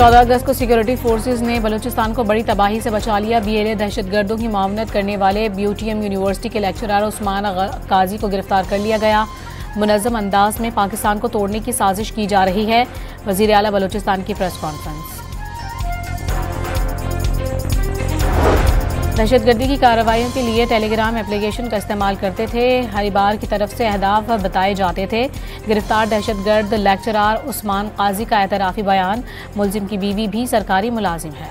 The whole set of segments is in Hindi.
14 अगस्त को सिक्योरिटी फोर्सेज ने बलूचिस्तान को बड़ी तबाही से बचा लिया। BLA दहशतगर्दों की मावनत करने वाले BUTM यूनिवर्सिटी के लेक्चरर उस्मान काजी को गिरफ्तार कर लिया गया। मुनज़्ज़म अंदाज में पाकिस्तान को तोड़ने की साजिश की जा रही है। वज़ीर आला बलूचिस्तान की प्रेस कॉन्फ्रेंस। दहशतगर्दी की कार्रवाइयों के लिए टेलीग्राम एप्लीकेशन का इस्तेमाल करते थे। हरिबार की तरफ से अहदाफ बताए जाते थे। गिरफ्तार दहशतगर्द लेक्चरर उस्मान काजी का एतराफ़ी बयान। मुलजिम की बीवी भी सरकारी मुलाजिम है।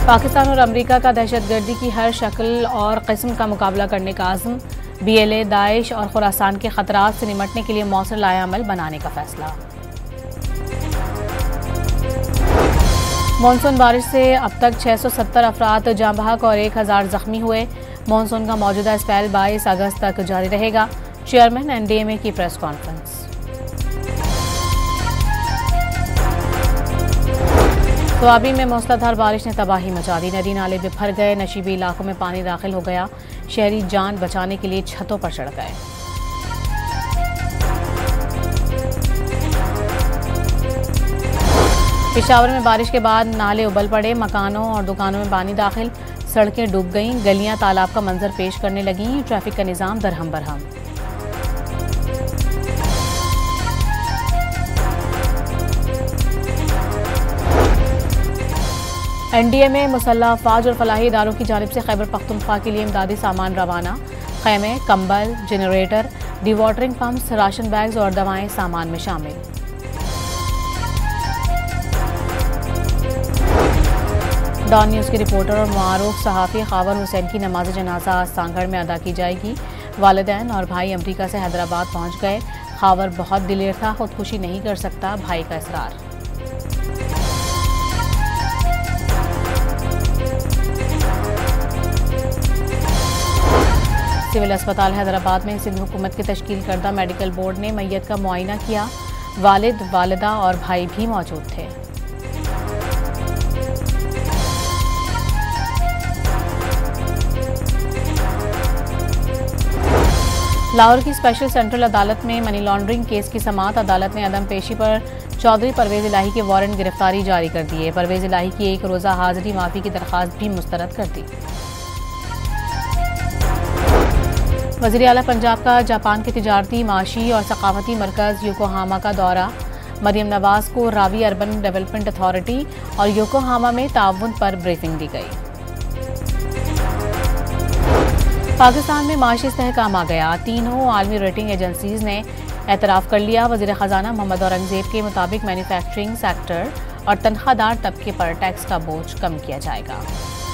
पाकिस्तान और अमरीका का दहशतगर्दी की हर शक्ल और किस्म का मुकाबला करने का आज़म। BLA, दाइश और खुरासान के खतरात से निमटने के लिए मौसर लाएअमल बनाने का फैसला। मानसून बारिश से अब तक 670 अफराद जाँ बहक और 1000 जख्मी हुए। मानसून का मौजूदा स्पेल 22 अगस्त तक जारी रहेगा। चेयरमैन NDMA की प्रेस कॉन्फ्रेंस। स्वाबी में मूसलाधार बारिश ने तबाही मचा दी। नदी नाले बिफर गए। नशीबी इलाकों में पानी दाखिल हो गया। शहरी जान बचाने के लिए छतों पर चढ़ गए। पेशावर में बारिश के बाद नाले उबल पड़े। मकानों और दुकानों में पानी दाखिल। सड़कें डूब गईं। गलियां तालाब का मंजर पेश करने लगीं। ट्रैफिक का निज़ाम दरहम बरहम। NDMA मुसल्लह अफवाज और फलाही इदारों की जानिब से खैबर पख्तूनख्वा के लिए इमदादी सामान रवाना। खैमे, कंबल, generator, dewatering pumps, ration bags और दवाएं सामान में शामिल। डॉन न्यूज़ के रिपोर्टर और मारूफ सहाफ़ी खावर हुसैन की नमाज जनाजा आज सांगढ़ में अदा की जाएगी। वालिदैन और भाई अमरीका से हैदराबाद पहुंच गए। खावर बहुत दिलेर था, खुदकुशी नहीं कर सकता, भाई का इसरार। सिविल अस्पताल हैदराबाद में सिंध हुकूमत की तश्कील करदा मेडिकल बोर्ड ने मैयत का मुआयना किया। वालिद, वालिदा और भाई भी मौजूद थे। लाहौर की स्पेशल सेंट्रल अदालत में मनी लॉन्ड्रिंग केस की समाअत। अदालत ने अदम पेशी पर चौधरी परवेज इलाही के वारंट गिरफ्तारी जारी कर दिए। परवेज इलाही की एक रोज़ा हाजिरी माफ़ी की दरख्वास्त भी मुस्तरद कर दी। वज़ीर आला पंजाब का जापान के तिजारती, माशी और सकाफती मरकज़ योकोहामा का दौरा। मरियम नवाज को रावी अर्बन डेवलपमेंट अथॉरिटी और योकोहामा में ताउन पर ब्रीफिंग दी गई। पाकिस्तान में माशी इस्तेहकाम आ गया। तीनों आलमी रेटिंग एजेंसीज ने एतराफ़ कर लिया। वज़ीर ख़जाना मोहम्मद औरंगज़ेब के मुताबिक मैन्युफैक्चरिंग सेक्टर और तनख्वाहदार तबके पर टैक्स का बोझ कम किया जाएगा।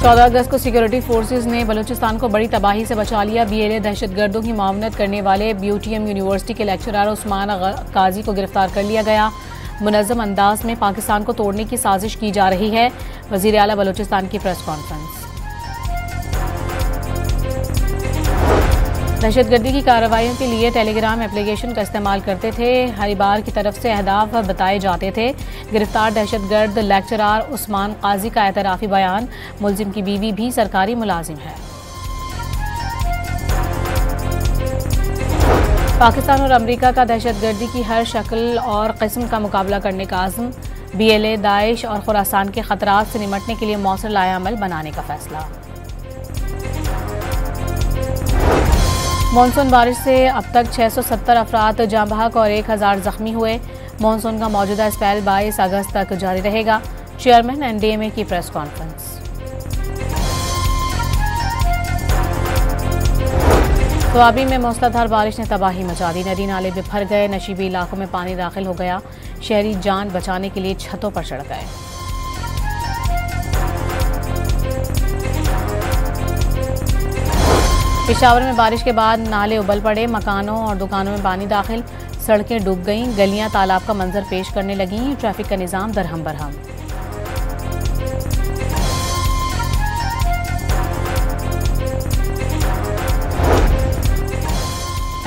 14 अगस्त को सिक्योरिटी फोर्सेज ने बलूचिस्तान को बड़ी तबाही से बचा लिया। BLA दहशतगर्दों की मावनत करने वाले BUTM यूनिवर्सिटी के लेक्चरर उस्मान काजी को गिरफ्तार कर लिया गया। मुनज़्ज़म अंदाज में पाकिस्तान को तोड़ने की साजिश की जा रही है। वज़ीर आला बलूचिस्तान की प्रेस कॉन्फ्रेंस। दहशतगर्दी की कार्रवाइयों के लिए टेलीग्राम एप्लीकेशन का इस्तेमाल करते थे। हरिबार की तरफ से अहदाफ बताए जाते थे। गिरफ्तार दहशतगर्द लेक्चरर उस्मान काजी का एतराफ़ी बयान। मुलजिम की बीवी भी सरकारी मुलाजिम है। पाकिस्तान और अमरीका का दहशतगर्दी की हर शक्ल और किस्म का मुकाबला करने का आज़म। BLA, दाइश और खुरासान के खतरात से निमटने के लिए मौसर लाएअमल बनाने का फैसला। मानसून बारिश से अब तक 670 अफराद जाँ बहक और 1000 जख्मी हुए। मानसून का मौजूदा स्पेल 22 अगस्त तक जारी रहेगा। चेयरमैन NDMA की प्रेस कॉन्फ्रेंस। स्वाबी में मूसलाधार बारिश ने तबाही मचा दी। नदी नाले बिफर गए। नशीबी इलाकों में पानी दाखिल हो गया। शहरी जान बचाने के लिए छतों पर चढ़ गए। पेशावर में बारिश के बाद नाले उबल पड़े। मकानों और दुकानों में पानी दाखिल। सड़कें डूब गईं। गलियां तालाब का मंजर पेश करने लगीं। ट्रैफिक का निज़ाम दरहम बरहम।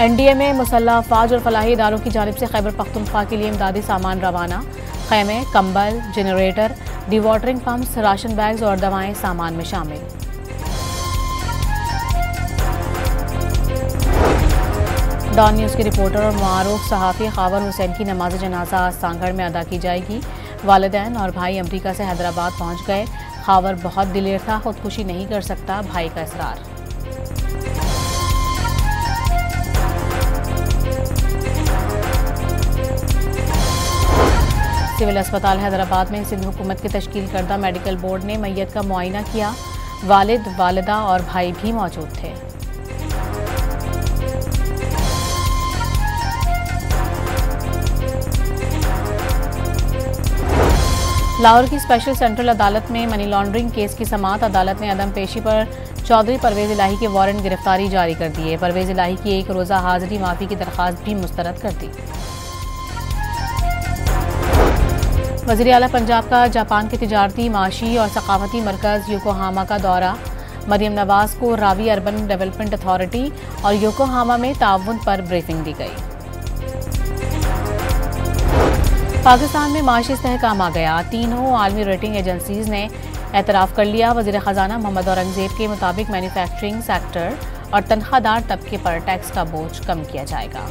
NDMA मुसल्लह अफवाज और फलाही इदारों की जानिब से खैबर पख्तूनख्वा के लिए इमदादी सामान रवाना। खैमे, कंबल, generator, dewatering pumps, ration bags और दवाएं सामान में शामिल। डॉन न्यूज़ के रिपोर्टर और मारूफ सहाफ़ी खावर हुसैन की नमाज जनाजा आज सांगड़ में अदा की जाएगी। वालिदैन और भाई अमरीका से हैदराबाद पहुंच गए। खावर बहुत दिलेर था, खुदकुशी नहीं कर सकता, भाई का इसरार। सिविल अस्पताल हैदराबाद में सिंध हुकूमत के तश्कील करदा मेडिकल बोर्ड ने मैयत का मुआयना किया। वालिद, वालिदा और भाई भी मौजूद थे। लाहौर की स्पेशल सेंट्रल अदालत में मनी लॉन्ड्रिंग केस की समाअत। अदालत ने अदम पेशी पर चौधरी परवेज इलाही के वारंट गिरफ्तारी जारी कर दिए। परवेज इलाही की एक रोज़ा हाजिरी माफ़ी की दरख्वास्त भी मुस्तरद कर दी। वज़ीर आला पंजाब का जापान के तिजारती, माशी और सकाफती मरकज़ योकोहामा का दौरा। मरियम नवाज को रावी अर्बन डेवलपमेंट अथॉरिटी और योकोहामा में ताउन पर ब्रीफिंग दी गई। पाकिस्तान में माशी इस्तेहकाम आ गया। तीनों आलमी रेटिंग एजेंसीज ने एतराफ़ कर लिया। वज़ीर ख़जाना मोहम्मद औरंगज़ेब के मुताबिक मैन्युफैक्चरिंग सेक्टर और तनख्वाहदार तबके पर टैक्स का बोझ कम किया जाएगा।